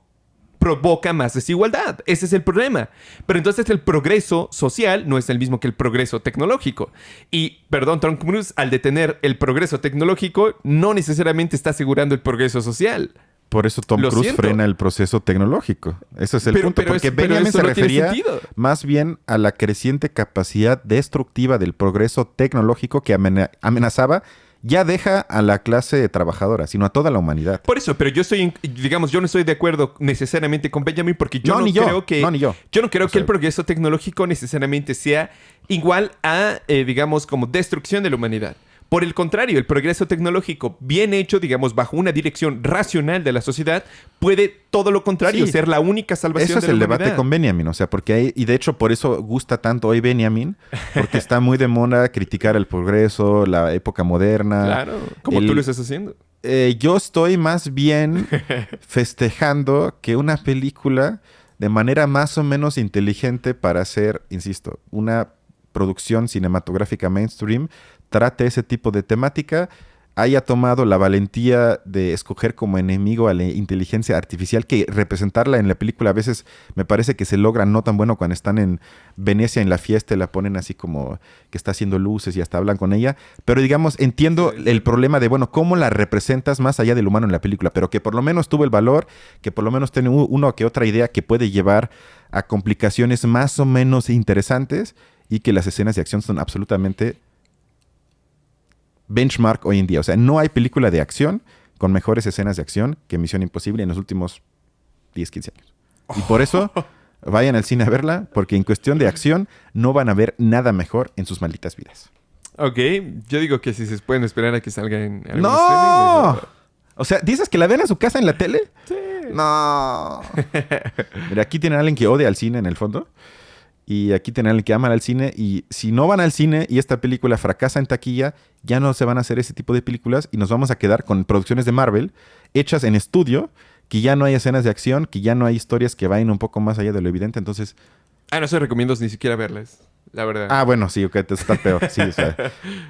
provoca más desigualdad. Ese es el problema. Pero entonces el progreso social no es el mismo que el progreso tecnológico. Y, perdón, Tom Cruise, al detener el progreso tecnológico, no necesariamente está asegurando el progreso social. Por eso Tom Lo Cruise siento. frena el proceso tecnológico. Ese es el Pero- punto. pero Porque es- pero Benjamin eso se no tiene refería sentido. más bien a la creciente capacidad destructiva del progreso tecnológico que amenazaba ya deja a la clase trabajadora, sino a toda la humanidad. Por eso, pero yo yo no estoy de acuerdo necesariamente con Benjamin porque yo No, no, ni yo. creo que... No, ni yo. Yo no creo O que sea, el progreso tecnológico necesariamente sea igual a, digamos, como destrucción de la humanidad. Por el contrario, el progreso tecnológico bien hecho, digamos, bajo una dirección racional de la sociedad, puede todo lo contrario, Sí. ser la única salvación Eso es de la el humanidad. debate con Benjamin, o sea, porque hay, y de hecho por eso gusta tanto hoy Benjamin, porque está muy de moda criticar el progreso, la época moderna. Claro, como tú lo estás haciendo. Yo estoy más bien festejando que una película de manera más o menos inteligente para hacer, insisto, una producción cinematográfica mainstream, trate ese tipo de temática, haya tomado la valentía de escoger como enemigo a la inteligencia artificial, que representarla en la película a veces me parece que se logra no tan bueno cuando están en Venecia en la fiesta y la ponen así como que está haciendo luces y hasta hablan con ella. Pero digamos, entiendo el problema de, bueno, cómo la representas más allá del humano en la película, pero que por lo menos tuvo el valor, que por lo menos tiene uno que otra idea que puede llevar a complicaciones más o menos interesantes y que las escenas de acción son absolutamente benchmark hoy en día. O sea, no hay película de acción con mejores escenas de acción que Misión Imposible en los últimos 10, 15 años. Y por eso vayan al cine a verla, porque en cuestión de acción no van a ver nada mejor en sus malditas vidas. Ok, yo digo que si se pueden esperar a que salga en algún ¡No! streaming, mejor. O sea, ¿dices que la ven a su casa en la tele? Sí. No. Mira, aquí tienen a alguien que odia al cine en el fondo. Y aquí tienen a alguien que ama al cine. Y si no van al cine y esta película fracasa en taquilla, ya no se van a hacer ese tipo de películas y nos vamos a quedar con producciones de Marvel hechas en estudio, que ya no hay escenas de acción, que ya no hay historias que vayan un poco más allá de lo evidente. Entonces, No se recomiendo ni siquiera verlas, la verdad. bueno, sí, ok, está peor. Sí, o sea,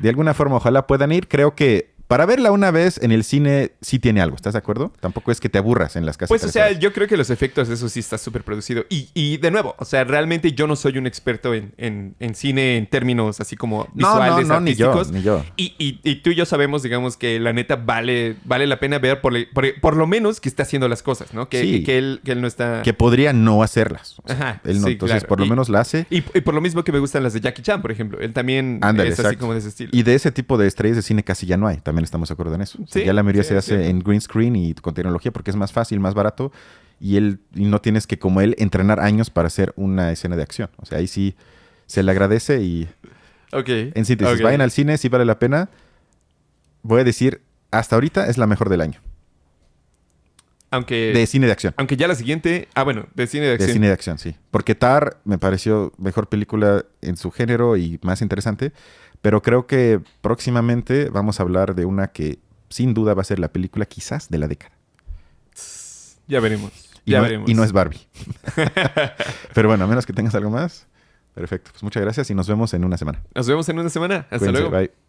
de alguna forma ojalá puedan ir. Creo que para verla una vez en el cine sí tiene algo, ¿estás de acuerdo? Tampoco es que te aburras en las casas. Pues, o sea, yo creo que los efectos, eso sí está súper producido. Y de nuevo, o sea, realmente yo no soy un experto en cine en términos así como visuales, no, ni yo, artísticos. ni yo. Y tú y yo sabemos, digamos, que la neta vale la pena ver por lo menos que está haciendo las cosas, ¿no? Que, Sí. que él no está... Que podría no hacerlas. O sea, Ajá, él no, sí, entonces, claro. por lo menos la hace. Y por lo mismo que me gustan las de Jackie Chan, por ejemplo. Él también Ándale, es así exacto. como de ese estilo. Y de ese tipo de estrellas de cine casi ya no hay. También estamos de acuerdo en eso. O sea, Sí, ya la mayoría sí, se es hace cierto. en green screen y con tecnología porque es más fácil, más barato. Y no tienes que, como él, entrenar años para hacer una escena de acción. O sea, ahí sí se le agradece y... Ok. En síntesis, ok. vayan al cine, sí vale la pena. Voy a decir, hasta ahorita es la mejor del año. Aunque, De cine de acción. aunque ya la siguiente... Ah, bueno, de cine de De acción. cine de acción, sí. Porque Tar me pareció mejor película en su género y más interesante. Pero creo que próximamente vamos a hablar de una que sin duda va a ser la película quizás de la década. Ya veremos. Y, Ya no, veremos. y no es Barbie. Pero bueno, a menos que tengas algo más. Perfecto. Pues muchas gracias y nos vemos en una semana. Nos vemos en una semana. Hasta Cuídense, luego. bye.